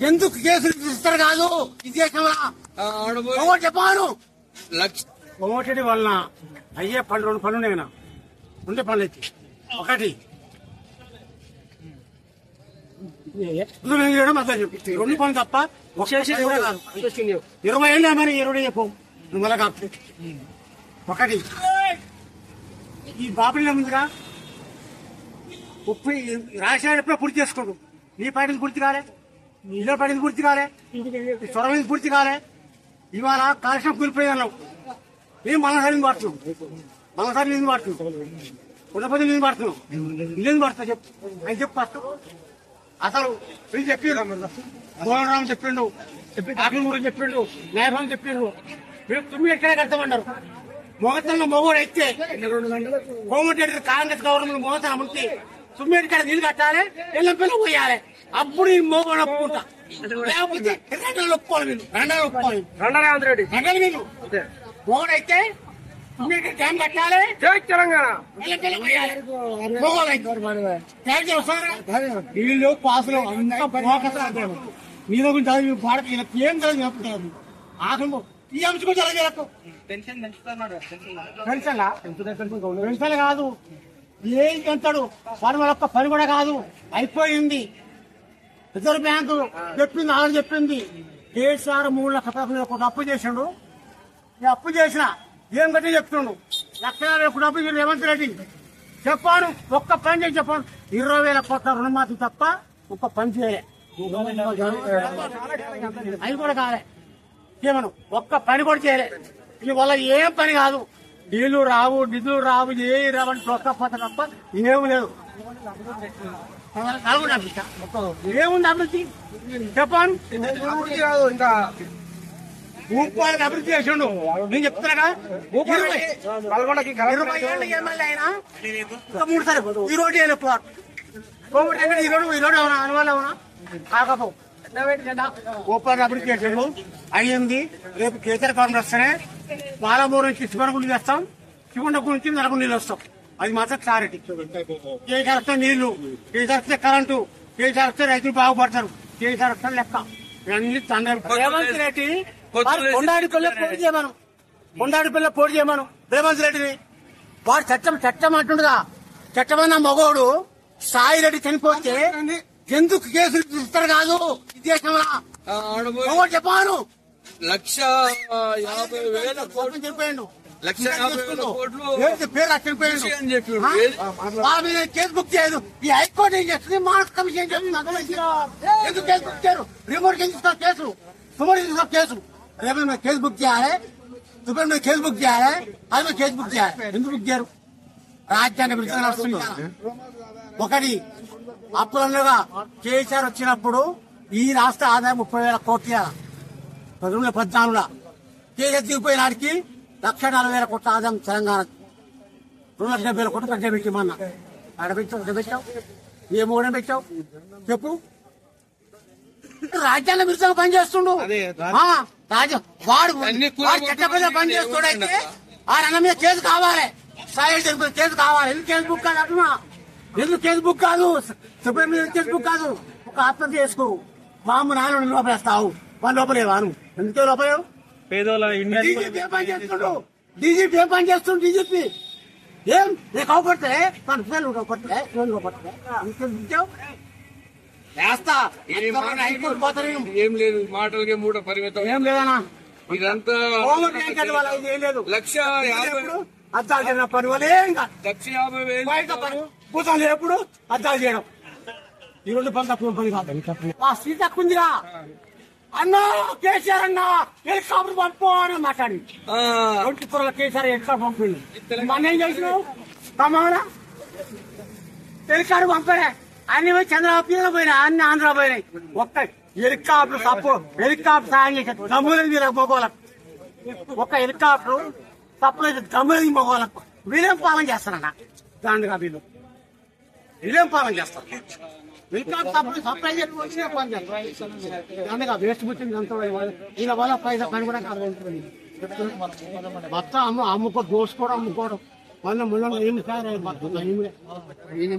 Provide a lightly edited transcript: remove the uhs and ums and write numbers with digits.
ఎందుకు కేసులు ఇస్తారు కాదు ఈ దేశంలో చెప్పాను కోమటిరెడ్డి వలన అయ్యే పనులు 2 పనులు ఉన్నాయి ఉండే పనులు అయితే ఒకటి 2 పనులు తప్ప 20 ఏళ్ళు మరి 20 చెప్పు నువ్వు అలా కాపు ఒకటి ఈ బాబులు ముందుగా 30 రాజశేఖర్ ఎప్పుడో పూర్తి చేసుకోడు నీ పార్టీని పూర్తి కాలే నీలో పార్టీని పూర్తి కాలే సొరవీని పూర్తి కాలే ఇవాళ కాలుష్యం కూలిపోయాన్నావు మేము మనసారి పడుతున్నాం మనసారి నీళ్ళు పడుతున్నాం ఉన్నపతి నీళ్ళు పడుతున్నాం ఇల్లు పడుతున్నా చెప్పు అని చెప్పు ఫస్ట్ అసలు వీళ్ళు చెప్పిండు మోహన్ చెప్పిండు ఆకులూరు చెప్పిండు న్యాయభవన్ చెప్పిండు మీరు 9 ఎక్కడే కడతామన్నారు మొగతంలో మొగోడు అయితే కోమటిరెడ్డి కాంగ్రెస్ గవర్నమెంట్ మొగతనం ఉంటే 9 ఎక్కడ నీళ్ళు కట్టాలి ఎల్లం పిల్ల పోయాలి అప్పుడు ఈ మొగోడు ఒప్పుకుంటా లేకపోతే 2 ఒప్పుకోవాలి వీళ్ళు 2 ఒప్పుకోవాలి 2 వీళ్ళు మొగోడైతే 9 డ్యామ్ కట్టాలి తెలంగాణ వీళ్ళు పాసులు అంతా నీలో గురించి భారత ఏం చదువు ఆఖరి ఈ అంశం జరగదు పెన్షన్ కాదు ఏం అంటాడు వాళ్ళ ఒక్క పని కూడా కాదు అయిపోయింది రిజర్వ్ బ్యాంకు చెప్పింది ఆవిడ చెప్పింది కేసీఆర్ 3 లక్షల కోట్లు అప్పు చేసిండు ఈ అప్పు చేసిన ఏం గట్టి చెప్తుండు 1,50,000 కోట్లు అప్పు రేవంత్ రెడ్డి చెప్పాను ఒక్క పని చేసి చెప్పాను 20,000 కోట్ల రుణమాఫీ తప్ప ఒక్క పని చేయలే అవి కూడా కాలే ఏమను ఒక్క పని కూడా చేయలే ఈ వల్ల ఏం పని కాదు నీళ్లు రావు నిధులు రావు ఏ రావని ప్రోత్సాహపత తప్ప ఏమి లేదు ఏముంది అభివృద్ధి చెప్పాను ఇంకా రూపాయలకి అభివృద్ధి చేసిండు నేను చెప్తున్నా 20 ఏళ్ళకి ఎమ్మెల్యే అయినా 3 సార్ ఈ రోడ్డు ఈ రోడ్డు అవునా అనువాళ్ళు అవునా కాకపో గోపాల్ అభివృద్ధి చేసిండు అయ్యింది రేపు కేసీఆర్ గవర్నమెంట్ వస్తేనే పాలమూరు నుంచి శివనగుండి చేస్తాం శివనగుండి నుంచి నరగుండి నీళ్ళు వస్తాం అది మాత్రం క్లారిటీ కేసీఆర్ వస్తే నీళ్లు కేసీఆర్ వస్తే కరెంటు కేసీఆర్ వస్తే రైతులు బాగుపడతారు కేసీఆర్ వస్తే లెక్క అన్ని రేవంత్ రెడ్డి కొండాడిపల్లి పోటీ చేయమను రేవంత్ రెడ్డిని వాడు చట్టం అంటుండగా చట్టమన్న మగోడు సాయి రెడ్డి చనిపోతే ఎందుకు కేసులు ఇస్తారు కాదు ఈ దేశంలో చెప్పాను 1,50,000 కోట్లు చనిపోయాడు 1,50,000 కోట్లు పేరు చనిపోయాడు కేసు బుక్ చేయదు ఈ హైకోర్టు ఏం చేస్తుంది మార్క్స్ కమిషన్ ఏం చేస్తుంది ఎందుకు కేసు బుక్ చేయరు రిమోట్ ఎందుకు కేసు సుమోట్ ఎందుకు కేసు రేపు మీద కేసు బుక్ చేయాలి సుప్రీం మీద కేసు బుక్ చేయాలి అది మీద కేసు బుక్ చేయాలి ఎందుకు బుక్ చేయరు రాజ్యాంగ విరుద్ధంగా వస్తుంది ఒకటి అప్పులుగా కేసీఆర్ వచ్చినప్పుడు ఈ రాష్ట్ర ఆదాయం 30,000 కోట్ల 2014లో కేసీఆర్ దిగిపోయిన నాటికి 1,40,000 కోట్ల ఆదాయం తెలంగాణ 2,70,000 కోట్లు కట్టే పెట్టిమన్నా ఆడ పెట్టావు ఏ మూడే పెట్టావు చెప్పు రాజ్యాంగ విరుద్ధంగా పనిచేస్తుండు వాడు చట్టపరంగా పనిచేస్తాడైతే ఆ అన్న మీద కేసు కావాలి సాయి కేసు కావాలి ఎందుకు కేసు బుక్ కాదు అంటున్నా ఎందుకు కేసు బుక్ కాదు సుప్రీం మీద కేసు బుక్ కాదు ఒక ఆత్మహత్య చేసుకో మామూలు నాన్న లోపలేస్తావు వాళ్ళ లోపలేవాను ఎందుకే లోపలేవు డీజీపీ ఏం పని చేస్తుండు డీజీపీ ఏం పని చేస్తుండు డీజీపీ ఏం నీకు అవపడితే మన ఫోన్లు అవపడితే వేస్తా ఏం లేదు మాటలకే 3 పరిమితం ఏం లేదన్నా ఇదంతా ఏం లేదు 1,50,000 అద్దాలు చేయడం పని వల్ల ఏం కాదు 1,50,000 పూతాలు ఎప్పుడు అద్దాలు చేయడం ఈ 2 పని పని కాదు ఆ సీట్ తక్కుందిగా అన్నా కేసీఆర్ అన్నా హెలికాప్టర్ పంపు అని మాట్లాడి 2 కూరల కేసీఆర్ హెలికాప్టర్ పంపింది మన ఏం చేసినావు కమానా హెలికాప్టర్ పంపడే అన్ని పోయి చంద్రబాబు పోయినా అన్ని ఆంధ్ర పోయినాయి ఒక్క హెలికాప్టర్ హెలికాప్టర్ సాయం చేసేది గమ్ములేదు మగోళ్ళకు ఒక్క హెలికాప్టర్ తప్పలేదు గమ్ములేదు మగోళ్ళకు వీళ్ళేం పాలన చేస్తారన్న దాండుగా వీళ్ళేం పాలన చేస్తారు హెలికాప్టర్ తప్పలేదు సప్లై చేసి పని చేస్తారు దాండుగా వేస్ట్ పుట్టింది అంత వీళ్ళ వల్ల పని కూడా కాదు మొత్తం అమ్ముకో దోసుకోవడం అమ్ముకోవడం మళ్ళీ ముళ్ళ ఏమి